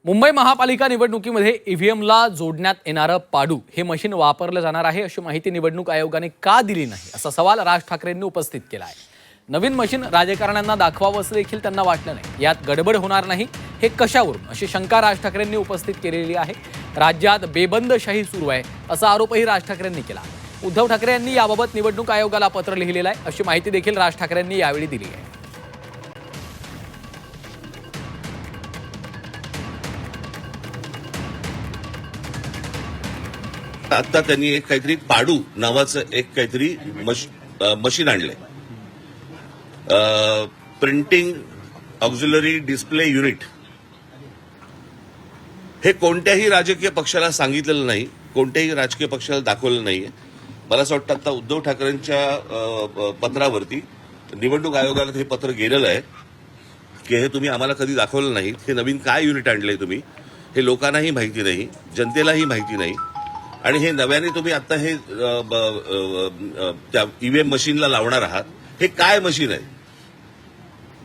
मुंबई महापालिका निवडणुकीमध्ये ईव्हीएमला जोडण्यात येणारं पाडू हे मशीन वापरलं जाणार आहे अशी माहिती निवडणूक आयोगाने का दिली नाही असा सवाल राज ठाकरेंनी उपस्थित केला आहे। नवीन मशीन राजकारण्यांना दाखवावं असं देखील त्यांना वाटलं नाही। यात गडबड होणार नाही हे कशावरून अशी शंका राज ठाकरेंनी उपस्थित केलेली आहे। राज्यात बेबंदशाही सुरू आहे असा आरोपही राज ठाकरेंनी केला। उद्धव ठाकरे यांनी याबाबत निवडणूक आयोगाला पत्र लिहिलेलं आहे अशी माहिती देखील राज ठाकरेंनी यावेळी दिली आहे। आता त्यांनी एक काहीतरी पाडू नावाचं एक काहीतरी मशीन आणलंय, प्रिंटिंग ऑक्झिलरी डिस्प्ले युनिट। हे कोणत्याही राजकीय पक्षाला सांगितलेलं नाही, कोणत्याही राजकीय पक्षाला दाखवलं नाहीये। मला असं वाटतं आता उद्धव ठाकरेंच्या पत्रावरती निवडणूक आयोगाला हे पत्र गेलेलं आहे की हे तुम्ही आम्हाला कधी दाखवलं नाही। हे नवीन काय युनिट आणलंय तुम्ही, हे लोकांनाही माहिती नाही, जनतेलाही माहिती नाही। आणि हे नव्याने तुम्ही आता हे त्या ईव्हीएम मशीनला लावणार आहात, हे काय मशीन आहे?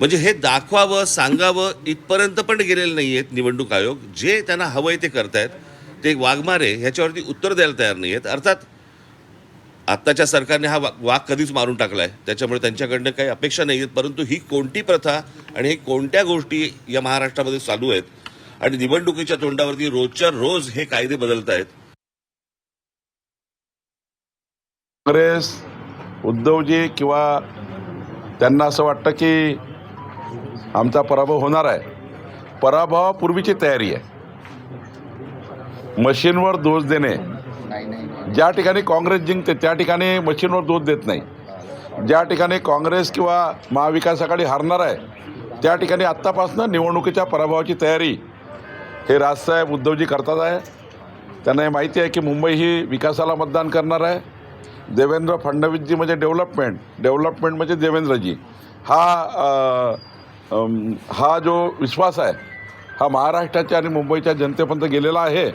म्हणजे हे दाखवावं, सांगावं इथपर्यंत पण गेलेले नाहीयेत निवडणूक आयोग। जे त्यांना हवंय ते करतायत, ते वाघमारे ह्याच्यावरती उत्तर द्यायला तयार नाहीयेत। अर्थात आत्ताच्या सरकारने हा वाघ कधीच मारून टाकलाय, त्याच्यामुळे त्यांच्याकडनं काही अपेक्षा नाहीयेत। परंतु ही कोणती प्रथा आणि हे कोणत्या गोष्टी या महाराष्ट्रामध्ये चालू आहेत आणि निवडणुकीच्या तोंडावरती रोजच्या रोज हे कायदे बदलत आहेत। काँग्रेस उद्धवजी किंवा त्यांना असं वाटतं की आमचा पराभव होणार आहे। पराभवापूर्वीची तयारी आहे। मशीनवर दोष देणे, ज्या ठिकाणी काँग्रेस जिंकते त्या ठिकाणी मशीनवर दोष देत नाही। ज्या ठिकाणी काँग्रेस किंवा महाविकास आघाडी हारणार आहे त्या ठिकाणी आत्तापासून निवडणुकीच्या पराभवाची तयारी हे राजसाहेब उद्धवजी करतात आहे। त्यांना हे माहिती आहे की मुंबई ही विकासाला मतदान करणार आहे। देवेंद्र फडणवीसजी म्हणजे डेव्हलपमेंट म्हणजे देवेंद्रजी। हा जो विश्वास आहे हा महाराष्ट्राच्या आणि मुंबईच्या जनतेपर्यंत गेलेला आहे।